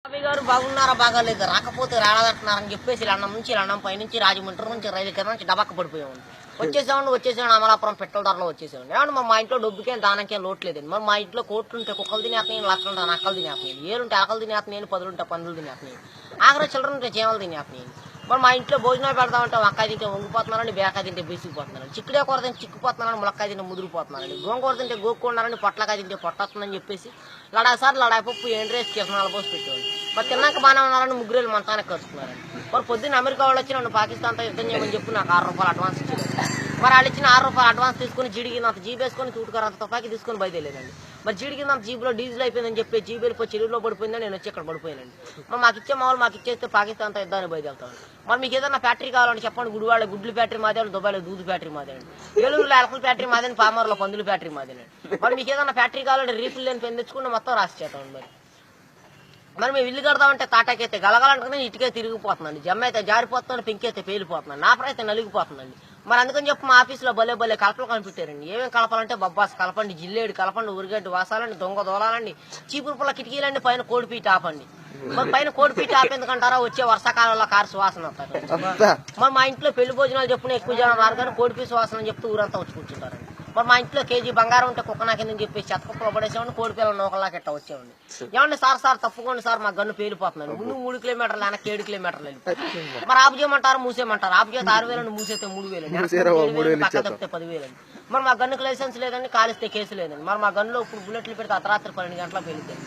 బాబీ గారు బాగున్నారా బాగాలేదు రాకపోతే రాలేదంటున్నారని చెప్పేసి లండం నుంచి లండం పైనుంచి రాజమండ్రి నుంచి రైలు కింద నుంచి డబాక్క పడిపోయామండి. వచ్చేసామండి అమలాపురం పెట్రోల్ ధరలో వచ్చేసామండి. ఏమంటే మా ఇంట్లో డబ్బుకేం దానికేం లోటు లేదండి. మరి మా ఇంట్లో కోట్లు ఉంటే కుక్కలు తినేస్తున్నాయి, లక్షలు ఉంటే నక్కలు తినేస్తున్నాయి, ఏలుంటే ఆకలు తినేస్తున్నాయి, పదులుంటే పందులు తినేస్తున్నాయి, ఆఖరి చిల్లర ఉంటే చీమలు తినేస్తున్నాయి. మరి మా ఇంట్లో భోజనాలు పెడతామంటే వంకాయ తింటే వంగిపోతున్నారని, బేకాయ తింటే బీసిపోతున్నారని, చిక్కుడే కూర తింటే చిక్కుపోతున్నారని, ములక్కాయ తింటే ముదిరిపోతున్నారని, గోంగూర తింటే గోక్కున్నారని, పొట్లకాయ తింటే పొట్టొస్తుందని చెప్పేసి లడాసారి లడాపప్పు ఎండ్రేసి కిసనాలు పోసి పెట్టేవాళ్ళు. మరి తిన్నాక బాగానే ఉన్నారని ముగ్గురేళ్ళు మంతానికి కలుసుకున్నారండి. మరి పొద్దున్న అమెరికా వాళ్ళు వచ్చి నన్ను పాకిస్తాన్తో యుద్ధం చేయమని చెప్పి నాకు ₹6 అడ్వాన్స్ ఇచ్చారు. మరి వాళ్ళు ఇచ్చిన ₹6 అడ్వాన్స్ తీసుకుని జీడికినంత జీబ్ వేసుకొని తూటుకారంత తుపాకి తీసుకొని బయలుదేరానండి. మరి జీడికినంత జీబులో డీజిల్ అయిపోయిందని చెప్పి జీబు వెళ్ళిపోయి చెరువులో పడిపోయిందని నేను వచ్చి ఇక్కడ పడిపోయానండి. మరి మాకు ఇచ్చే మామూలు మాకు ఇచ్చేస్తే పాకిస్తాన్తో యుద్ధాన్ని బయలుదేరుతాను. మరి మీకు ఏదైనా ఫ్యాక్టరీ కావాలని చెప్పండి. గుడివాడ గుడ్లు ఫ్యాక్టరీ మాదేనండి, దుబాయ్లో దూదు ఫ్యాక్టరీ మాదేనండి, ఏలూరులో ఎలకల ఫ్యాక్టరీ మాదేని, పామర్లో పందుల ఫ్యాక్టరీ మాదేనండి. మరి మీకు ఏదైనా ఫ్యాక్టరీ కావాలంటే రీఫిల్ లేని పెన్ తెచ్చుకుంటే మొత్తం రాసి చేస్తామండి. మరి మేము ఇల్లు కడదామంటే తాటాకైతే గలగలంటే ఇటుకే తిరిగిపోతుందండి, జమ్మ అయితే జారిపోతుందండి, పెంకైతే పేలిపోతుందండి, నా అయితే నలిగిపోతుందండి. మరి అందుకని చెప్పి మా ఆఫీసులో భలే కలపలు కనిపెట్టారండి. ఏమేమి కలపాలంటే బొబ్బాస్ కలపండి, జిల్లేడు కలపండి, ఉరిగడ్డి వాసాలండి, దొంగ దోలాలండి, చీపురు పుల్ల కిటికీలండి, పైన కోడిపీట ఆపండి. మరి పైన కోడిపీట ఆపేందుకంటారా వచ్చే వర్షాకాలంలో కారు సువాసన వస్తారు. మరి మా ఇంట్లో పెళ్లి భోజనాలు చెప్పున ఎక్కువ జనం రారు కానీ కోడిపీ సువాసన అని చెప్తూ ఊరంతా వచ్చి కూర్చుంటారండి. మరి మా ఇంట్లో కేజీ బంగారం ఉంటే కుక్క నాకిందని చెప్పి చెత్తకుప్పలో పడేసామండి, కోడి పిల్లలు నూకల్లాకి ఎట్లా వచ్చేవాడి. ఏమండి సార్ తప్పుకోండి సార్ మా గన్ను పేలిపోతున్నాను, ముందు 3 కిలోమీటర్లు వెనక్కి 7 కిలోమీటర్లు వెళ్ళి. మరి ఆపు చేయమంటారు మూసేయమంటారు, ఆపు చేస్తే 6,000 మూసేస్తే 3,000 పక్క తప్పితే 10,000. మరి మా గన్నుకు లైసెన్స్ లేదండి, కాలిస్తే కేసు లేదండి. మరి మా గన్నులో ఇప్పుడు బుల్లెట్లు పెడితే అర్ధరాత్రి 12 గంటల పేలుతాయి.